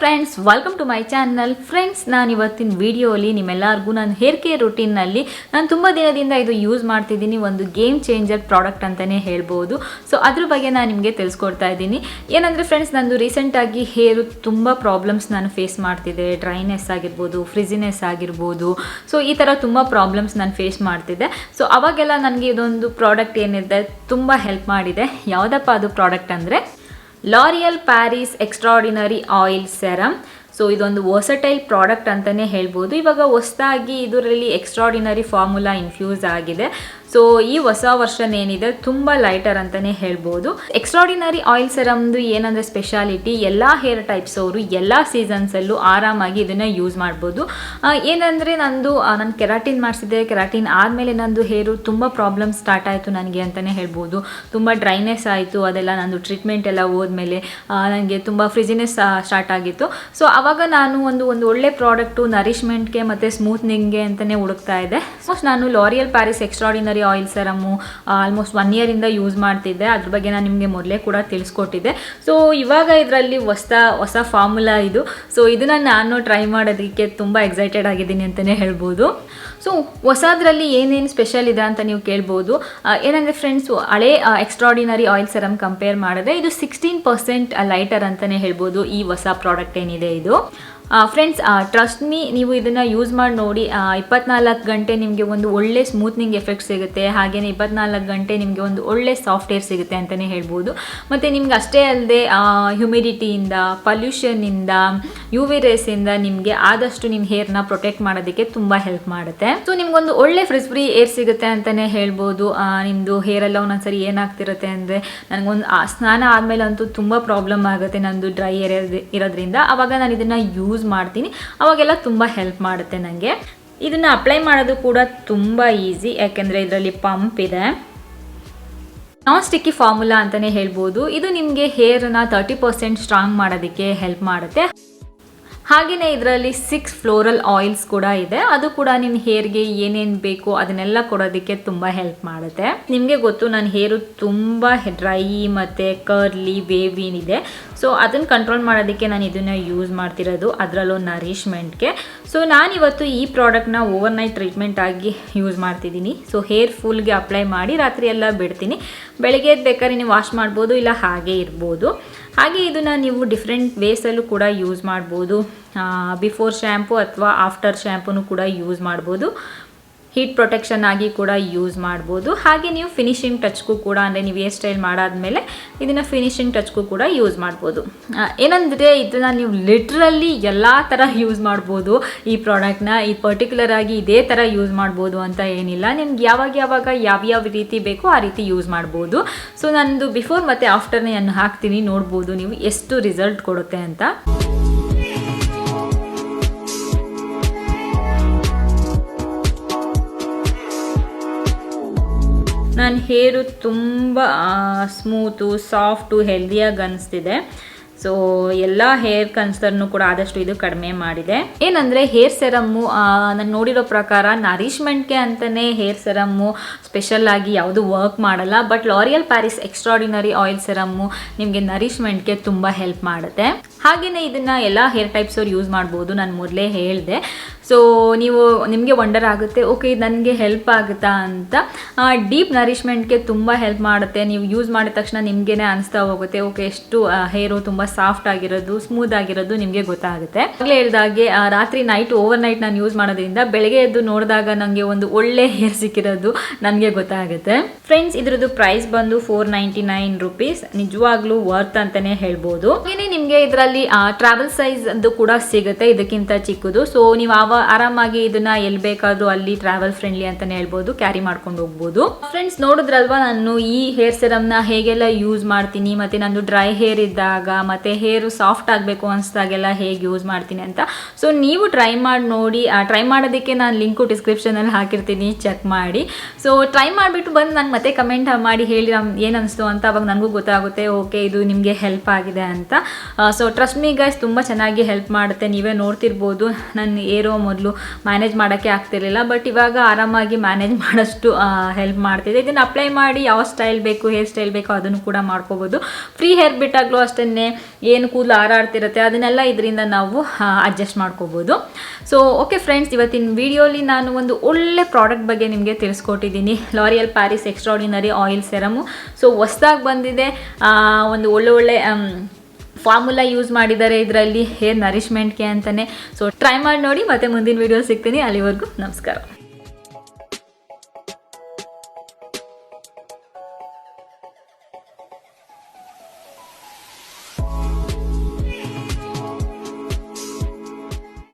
Friends, welcome to my channel. Friends, ನಾನು ಇವತ್ತಿನ ವಿಡಿಯೋಲಿ ನಿಮ್ಮೆಲ್ಲರಿಗೂ ನನ್ನ ಹೇರ್ ಕೇರ್ ರೂಟೀನ್ನಲ್ಲಿ ನಾನು ತುಂಬ ದಿನದಿಂದ ಇದು ಯೂಸ್ ಮಾಡ್ತಿದ್ದೀನಿ. ಒಂದು ಗೇಮ್ ಚೇಂಜರ್ ಪ್ರಾಡಕ್ಟ್ ಅಂತಲೇ ಹೇಳ್ಬೋದು. ಸೊ ಅದ್ರ ಬಗ್ಗೆ ನಾನು ನಿಮಗೆ ತಿಳಿಸ್ಕೊಡ್ತಾ ಇದ್ದೀನಿ. ಏನಂದರೆ ಫ್ರೆಂಡ್ಸ್, ನಂದು ರೀಸೆಂಟಾಗಿ ಹೇರು ತುಂಬ ಪ್ರಾಬ್ಲಮ್ಸ್ ನಾನು ಫೇಸ್ ಮಾಡ್ತಿದ್ದೆ. ಡ್ರೈನೆಸ್ ಆಗಿರ್ಬೋದು, ಫ್ರಿಜಿನೆಸ್ ಆಗಿರ್ಬೋದು. ಸೊ ಈ ಥರ ತುಂಬ ಪ್ರಾಬ್ಲಮ್ಸ್ ನಾನು ಫೇಸ್ ಮಾಡ್ತಿದ್ದೆ. ಸೊ ಅವಾಗೆಲ್ಲ ನನಗೆ ಇದೊಂದು ಪ್ರಾಡಕ್ಟ್ ಏನಿದೆ ತುಂಬ ಹೆಲ್ಪ್ ಮಾಡಿದೆ. ಯಾವುದಪ್ಪ ಅದು ಪ್ರಾಡಕ್ಟ್ ಅಂದರೆ OrealParisExtraordinaryOilSerum. ಸೊ ಇದೊಂದು ವರ್ಸಟೈಲ್ ಪ್ರಾಡಕ್ಟ್ ಅಂತಲೇ ಹೇಳ್ಬೋದು. ಇವಾಗ ಹೊಸದಾಗಿ ಇದರಲ್ಲಿ ಎಕ್ಸ್ಟ್ರಾರ್ಡಿನರಿ ಫಾರ್ಮುಲಾ ಇನ್ಫ್ಯೂಸ್ ಆಗಿದೆ. ಸೊ ಈ ಹೊಸ ವರ್ಷನ್ ಏನಿದೆ ತುಂಬ ಲೈಟರ್ ಅಂತಲೇ ಹೇಳ್ಬೋದು. ಎಕ್ಸ್ಟ್ರಾರ್ಡಿನರಿ ಆಯಿಲ್ ಸೆರಮ್ದು ಏನಂದರೆ ಸ್ಪೆಷಾಲಿಟಿ, ಎಲ್ಲ ಹೇರ್ ಟೈಪ್ಸ್ ಅವರು ಎಲ್ಲ ಸೀಸನ್ಸಲ್ಲೂ ಆರಾಮಾಗಿ ಇದನ್ನು ಯೂಸ್ ಮಾಡ್ಬೋದು. ಏನಂದರೆ ನಾನು ಕೆರಾಟಿನ್ ಮಾಡಿಸಿದ್ದೆ. ಕೆರಾಟಿನ್ ಆದಮೇಲೆ ನಂದು ಹೇರು ತುಂಬ ಪ್ರಾಬ್ಲಮ್ ಸ್ಟಾರ್ಟ್ ಆಯಿತು ನನಗೆ ಅಂತಲೇ ಹೇಳ್ಬೋದು. ತುಂಬ ಡ್ರೈನೆಸ್ ಆಯಿತು. ಅದೆಲ್ಲ ನಂದು ಟ್ರೀಟ್ಮೆಂಟ್ ಎಲ್ಲ ಹೋದ್ಮೇಲೆ ನನಗೆ ತುಂಬ ಫ್ರಿಜಿನೆಸ್ ಸ್ಟಾರ್ಟ್ ಆಗಿತ್ತು. ಸೊ ಆವಾಗ ನಾನು ಒಂದು ಒಳ್ಳೆ ಪ್ರಾಡಕ್ಟು ನರಿಶ್ಮೆಂಟ್ಗೆ ಮತ್ತು ಸ್ಮೂತ್ನಿಂಗ್ಗೆ ಅಂತಲೇ ಹುಡುಕ್ತಾ ಇದ್ದೆ. ಸೊ ನಾನು L'Oreal Paris Extraordinary oil serum almost 1 ಇಯರಿಂದ ಯೂಸ್ ಮಾಡ್ತಿದ್ದೆ. ಅದ್ರ ಬಗ್ಗೆ ನಾನು ನಿಮಗೆ ಮೊದಲೇ ಕೂಡ ತಿಳಿಸ್ಕೊಟ್ಟಿದ್ದೆ. ಸೊ ಇವಾಗ ಇದರಲ್ಲಿ ಹೊಸ ಫಾರ್ಮುಲಾ ಇದು. ಸೊ ಇದನ್ನು ನಾನು ಟ್ರೈ ಮಾಡೋದಕ್ಕೆ ತುಂಬ ಎಕ್ಸೈಟೆಡ್ ಆಗಿದ್ದೀನಿ ಅಂತಲೇ ಹೇಳ್ಬೋದು. ಸೊ ಹೊಸದ್ರಲ್ಲಿ ಏನೇನು ಸ್ಪೆಷಲ್ ಇದೆ ಅಂತ ನೀವು ಕೇಳ್ಬೋದು. ಏನಂದರೆ ಫ್ರೆಂಡ್ಸ್, ಹಳೆ ಎಕ್ಸ್ಟ್ರಾರ್ಡಿನರಿ ಆಯಿಲ್ ಸೆರಮ್ ಕಂಪೇರ್ ಮಾಡಿದ್ರೆ ಇದು 16% ಲೈಟರ್ ಅಂತಲೇ ಹೇಳ್ಬೋದು. ಈ ಹೊಸ ಪ್ರಾಡಕ್ಟ್ ಏನಿದೆ ಇದು ಫ್ರೆಂಡ್ಸ್, ಟ್ರಸ್ಟ್ ಮೀ, ನೀವು ಇದನ್ನು ಯೂಸ್ ಮಾಡಿ ನೋಡಿ. 24 ಗಂಟೆ ನಿಮಗೆ ಒಂದು ಒಳ್ಳೆ ಸ್ಮೂತ್ನಿಂಗ್ ಎಫೆಕ್ಟ್ ಸಿಗುತ್ತೆ. ಹಾಗೆಯೇ 24 ಗಂಟೆ ನಿಮಗೆ ಒಂದು ಒಳ್ಳೆ ಸಾಫ್ಟ್ ಹೇರ್ ಸಿಗುತ್ತೆ ಅಂತಲೇ ಹೇಳ್ಬೋದು. ಮತ್ತು ನಿಮ್ಗೆ ಅಷ್ಟೇ ಅಲ್ಲದೆ ಹ್ಯುಮಿಡಿಟಿಯಿಂದ, ಪಲ್ಯೂಷನಿಂದ, UV ರೇಸಿಂದ ನಿಮಗೆ ಆದಷ್ಟು ನಿಮ್ಮ ಹೇರ್ನ ಪ್ರೊಟೆಕ್ಟ್ ಮಾಡೋದಕ್ಕೆ ತುಂಬ ಹೆಲ್ಪ್ ಮಾಡುತ್ತೆ. ಸೊ ನಿಮ್ಗೊಂದು ಒಳ್ಳೆ ಫ್ರಿಜ್ ಫ್ರೀ ಏರ್ ಸಿಗುತ್ತೆ ಅಂತಲೇ ಹೇಳ್ಬೋದು. ನಿಮ್ಮದು ಹೇರೆಲ್ಲ ಒಂದೊಂದ್ಸರಿ ಏನಾಗ್ತಿರುತ್ತೆ ಅಂದರೆ, ನನಗೊಂದು ಸ್ನಾನ ಆದಮೇಲೆ ಅಂತೂ ತುಂಬ ಪ್ರಾಬ್ಲಮ್ ಆಗುತ್ತೆ ನಂದು ಡ್ರೈ ಏರ್ ಇರೋದ್ರಿಂದ. ಆವಾಗ ನಾನು ಇದನ್ನು ಯೂಸ್ ಮಾಡ್ತೀನಿ. ಅವಾಗೆಲ್ಲ ತುಂಬ ಹೆಲ್ಪ್ ಮಾಡುತ್ತೆ ನನಗೆ. ಇದನ್ನು ಅಪ್ಲೈ ಮಾಡೋದು ಕೂಡ ತುಂಬ ಈಸಿ, ಯಾಕೆಂದರೆ ಇದರಲ್ಲಿ ಪಂಪ್ ಇದೆ. ನಾನ್ ಸ್ಟಿಕ್ಕಿ ಫಾರ್ಮುಲಾ ಅಂತಲೇ ಹೇಳ್ಬೋದು. ಇದು ನಿಮಗೆ ಹೇರನ್ನ 30% ಸ್ಟ್ರಾಂಗ್ ಮಾಡೋದಕ್ಕೆ ಹೆಲ್ಪ್ ಮಾಡುತ್ತೆ. ಹಾಗೆಯೇ ಇದರಲ್ಲಿ 6 ಫ್ಲೋರಲ್ ಆಯಿಲ್ಸ್ ಕೂಡ ಇದೆ. ಅದು ಕೂಡ ನಿಮ್ಮ ಹೇರ್ಗೆ ಏನೇನು ಬೇಕೋ ಅದನ್ನೆಲ್ಲ ಕೊಡೋದಕ್ಕೆ ತುಂಬ ಹೆಲ್ಪ್ ಮಾಡುತ್ತೆ. ನಿಮಗೆ ಗೊತ್ತು, ನನ್ನ ಹೇರು ತುಂಬ ಡ್ರೈ ಮತ್ತು ಕರ್ಲಿ ವೇವಿನಿದೆ. ಸೊ ಅದನ್ನು ಕಂಟ್ರೋಲ್ ಮಾಡೋದಕ್ಕೆ ನಾನು ಇದನ್ನು ಯೂಸ್ ಮಾಡ್ತಿರೋದು, ಅದರಲ್ಲೂ ನರಿಶ್ಮೆಂಟ್ಗೆ. ಸೊ ನಾನಿವತ್ತು ಈ ಪ್ರಾಡಕ್ಟ್ನ ಓವರ್ನೈಟ್ ಟ್ರೀಟ್ಮೆಂಟ್ ಆಗಿ ಯೂಸ್ ಮಾಡ್ತಿದ್ದೀನಿ. ಸೊ ಹೇರ್ ಫುಲ್ಗೆ ಅಪ್ಲೈ ಮಾಡಿ ರಾತ್ರಿ ಎಲ್ಲ ಬಿಡ್ತೀನಿ. ಬೆಳಗ್ಗೆ ಬೇಕಾದ್ರೆ ನೀವು ವಾಶ್ ಮಾಡ್ಬೋದು, ಇಲ್ಲ ಹಾಗೆ ಇರ್ಬೋದು. ಹಾಗೆ ಇದನ್ನು ನೀವು ಡಿಫ್ರೆಂಟ್ ವೇಸಲ್ಲೂ ಕೂಡ ಯೂಸ್ ಮಾಡ್ಬೋದು. ಬಿಫೋರ್ ಶ್ಯಾಂಪು ಅಥವಾ ಆಫ್ಟರ್ ಶ್ಯಾಂಪೂನು ಕೂಡ ಯೂಸ್ ಮಾಡ್ಬೋದು. ಹೀಟ್ ಪ್ರೊಟೆಕ್ಷನ್ ಆಗಿ ಕೂಡ ಯೂಸ್ ಮಾಡ್ಬೋದು. ಹಾಗೆ ನೀವು ಫಿನಿಶಿಂಗ್ ಟಚ್ಗೂ ಕೂಡ, ಅಂದರೆ ನೀವು ಹೇರ್ ಸ್ಟೈಲ್ ಮಾಡಾದ್ಮೇಲೆ ಇದನ್ನು ಫಿನಿಶಿಂಗ್ ಟಚ್ಗೂ ಕೂಡ ಯೂಸ್ ಮಾಡ್ಬೋದು. ಏನಂದರೆ ಇದನ್ನು ನೀವು ಲಿಟ್ರಲಿ ಎಲ್ಲ ಥರ ಯೂಸ್ ಮಾಡ್ಬೋದು. ಈ ಪ್ರಾಡಕ್ಟ್ನ ಪರ್ಟಿಕ್ಯುಲರ್ ಆಗಿ ಇದೇ ಥರ ಯೂಸ್ ಮಾಡ್ಬೋದು ಅಂತ ಏನಿಲ್ಲ. ನಿಮ್ಗೆ ಯಾವ್ಯಾವ ರೀತಿ ಬೇಕೋ ಆ ರೀತಿ ಯೂಸ್ ಮಾಡ್ಬೋದು. ಸೊ ನಂದು ಬಿಫೋರ್ ಮತ್ತು ಆಫ್ಟರ್ನೇ ನಾನು ಹಾಕ್ತೀನಿ, ನೋಡ್ಬೋದು ನೀವು ಎಷ್ಟು ರಿಸಲ್ಟ್ ಕೊಡುತ್ತೆ ಅಂತ. ನನ್ನ ಹೇರು ತುಂಬ ಸ್ಮೂತು, ಸಾಫ್ಟು, ಹೆಲ್ದಿಯಾಗಿ ಅನಿಸ್ತಿದೆ. ಸೊ ಎಲ್ಲ ಹೇರ್ ಕನ್ಸರ್ನು ಕೂಡ ಆದಷ್ಟು ಇದು ಕಡಿಮೆ ಮಾಡಿದೆ. ಏನಂದರೆ ಹೇರ್ ಸೆರಮ್ಮು ನಾನು ನೋಡಿರೋ ಪ್ರಕಾರ ನರಿಶ್ಮೆಂಟ್ಗೆ ಅಂತಲೇ ಹೇರ್ ಸೆರಮ್ಮು ಸ್ಪೆಷಲ್ಲಾಗಿ ಯಾವುದು ವರ್ಕ್ ಮಾಡಲ್ಲ. But L'Oreal Paris Extraordinary oil serum ನಿಮಗೆ ನರಿಶ್ಮೆಂಟ್ಗೆ ತುಂಬ ಹೆಲ್ಪ್ ಮಾಡುತ್ತೆ. ಹಾಗೆಯೇ ಇದನ್ನು ಎಲ್ಲ ಹೇರ್ ಟೈಪ್ಸ್ ಅವ್ರು ಯೂಸ್ ಮಾಡ್ಬೋದು. ನಾನು ಮೊದಲೇ ಹೇಳಿದೆ. ಸೊ ನಿಮಗೆ ವಂಡರ್ ಆಗುತ್ತೆ, ಓಕೆ ಇದು ನನಗೆ ಹೆಲ್ಪ್ ಆಗುತ್ತಾ ಅಂತ. ಡೀಪ್ ನರಿಶ್ಮೆಂಟ್ಗೆ ತುಂಬ ಹೆಲ್ಪ್ ಮಾಡುತ್ತೆ. ನೀವು ಯೂಸ್ ಮಾಡಿದ ತಕ್ಷಣ ನಿಮಗೇ ಅನಿಸ್ತಾ ಹೋಗುತ್ತೆ, ಓಕೆ ಎಷ್ಟು ಹೇರು ತುಂಬ ಸಾಫ್ಟ್ ಆಗಿರೋದು, ಸ್ಮೂತ್ ಆಗಿರೋದು ನಿಮಗೆ ಗೊತ್ತಾಗುತ್ತೆ. ಆಗಲೇ ಹೇಳಿದಾಗೆ ರಾತ್ರಿ ಓವರ್ ನೈಟ್ ನಾನು ಯೂಸ್ ಮಾಡೋದ್ರಿಂದ ಬೆಳಗ್ಗೆ ಎದ್ದು ನೋಡಿದಾಗ ನನಗೆ ಒಂದು ಒಳ್ಳೆ ಹೇರ್ ಸಿಕ್ಕಿರೋದು ನನಗೆ ಗೊತ್ತಾಗುತ್ತೆ. ಫ್ರೆಂಡ್ಸ್, ಇದ್ರದ್ದು ಪ್ರೈಸ್ ಬಂದು 499 ರೂಪೀಸ್. ನಿಜವಾಗ್ಲೂ ವರ್ತ್ ಅಂತಲೇ ಹೇಳ್ಬೋದು. ಹಾಗೆಯೇ ನಿಮಗೆ ಇದರಲ್ಲಿ ಟ್ರಾವೆಲ್ ಸೈಜ್ ಅದು ಕೂಡ ಸಿಗುತ್ತೆ, ಇದಕ್ಕಿಂತ ಚಿಕ್ಕದು. ಸೊ ನೀವು ಆರಾಮಾಗಿ ಇದನ್ನ ಎಲ್ಲಿ ಬೇಕಾದ್ರೂ ಅಲ್ಲಿ ಟ್ರಾವೆಲ್ ಫ್ರೆಂಡ್ಲಿ ಅಂತಾನೆ ಹೇಳ್ಬೋದು, ಕ್ಯಾರಿ ಮಾಡ್ಕೊಂಡು ಹೋಗ್ಬೋದು. ಫ್ರೆಂಡ್ಸ್, ನೋಡಿದ್ರಲ್ವಾ ನಾನು ಈ ಹೇರ್ ಸೆರಮ್ನ ಹೇಗೆಲ್ಲ ಯೂಸ್ ಮಾಡ್ತೀನಿ, ಮತ್ತೆ ನಂದು ಡ್ರೈ ಹೇರ್ ಇದ್ದಾಗ ಮತ್ತೆ ಹೇರು ಸಾಫ್ಟ್ ಆಗಬೇಕು ಅನಿಸ್ದಾಗೆಲ್ಲ ಹೇಗೆ ಯೂಸ್ ಮಾಡ್ತೀನಿ ಅಂತ. ಸೊ ನೀವು ಟ್ರೈ ಮಾಡಿ ನೋಡಿ. ಟ್ರೈ ಮಾಡೋದಕ್ಕೆ ನಾನು ಲಿಂಕು ಡಿಸ್ಕ್ರಿಪ್ಷನಲ್ಲಿ ಹಾಕಿರ್ತೀನಿ, ಚೆಕ್ ಮಾಡಿ. ಸೊ ಟ್ರೈ ಮಾಡಿಬಿಟ್ಟು ಬಂದು ನಂಗೆ ಮತ್ತೆ ಕಮೆಂಟ್ ಮಾಡಿ ಹೇಳಿ ಏನು ಅನಿಸ್ತು ಅಂತ. ಅವಾಗ ನನಗೂ ಗೊತ್ತಾಗುತ್ತೆ, ಓಕೆ ಇದು ನಿಮಗೆ ಹೆಲ್ಪ್ ಆಗಿದೆ ಅಂತ. ಸೊ ಟ್ರಸ್ಟ್ ಮೀ ಗೈಸ್, ತುಂಬ ಚೆನ್ನಾಗಿ ಹೆಲ್ಪ್ ಮಾಡುತ್ತೆ. ನೀವೇ ನೋಡ್ತಿರ್ಬೋದು, ನನ್ನ ಏರೋ ಮೊದಲು ಮ್ಯಾನೇಜ್ ಮಾಡೋಕ್ಕೆ ಆಗ್ತಿರ್ಲಿಲ್ಲ, ಬಟ್ ಇವಾಗ ಆರಾಮಾಗಿ ಮ್ಯಾನೇಜ್ ಮಾಡೋಷ್ಟು ಹೆಲ್ಪ್ ಮಾಡ್ತಿದೆ. ಇದನ್ನು ಅಪ್ಲೈ ಮಾಡಿ ಯಾವ ಸ್ಟೈಲ್ ಬೇಕು, ಹೇರ್ ಸ್ಟೈಲ್ ಬೇಕೋ ಅದನ್ನು ಕೂಡ ಮಾಡ್ಕೋಬೋದು. ಫ್ರೀ ಹೇರ್ ಬಿಟ್ಟಾಗಲೂ ಅಷ್ಟೇ, ಏನು ಕೂದಲು ಹಾರಾಡ್ತಿರುತ್ತೆ ಅದನ್ನೆಲ್ಲ ಇದರಿಂದ ನಾವು ಅಡ್ಜಸ್ಟ್ ಮಾಡ್ಕೋಬೋದು. ಸೊ ಓಕೆ ಫ್ರೆಂಡ್ಸ್, ಇವತ್ತಿನ ವಿಡಿಯೋಲಿ ನಾನು ಒಂದು ಒಳ್ಳೆ ಪ್ರಾಡಕ್ಟ್ ಬಗ್ಗೆ ನಿಮಗೆ ತಿಳಿಸ್ಕೊಟ್ಟಿದ್ದೀನಿ. L'Oreal Paris extraordinary oil serum. So ಹೊಸ್ದಾಗಿ ಬಂದಿದೆ, ಒಂದು ಒಳ್ಳೆ ಫಾರ್ಮುಲಾ ಯೂಸ್ ಮಾಡಿದ್ದಾರೆ ಇದರಲ್ಲಿ ಹೇರ್ ನರಿಶ್ಮೆಂಟ್ಗೆ ಅಂತಲೇ. ಸೊ ಟ್ರೈ ಮಾಡಿ ನೋಡಿ, ಮತ್ತೆ ಮುಂದಿನ ವಿಡಿಯೋ ಸಿಗ್ತೀನಿ. ಅಲ್ಲಿವರೆಗೂ ನಮಸ್ಕಾರ.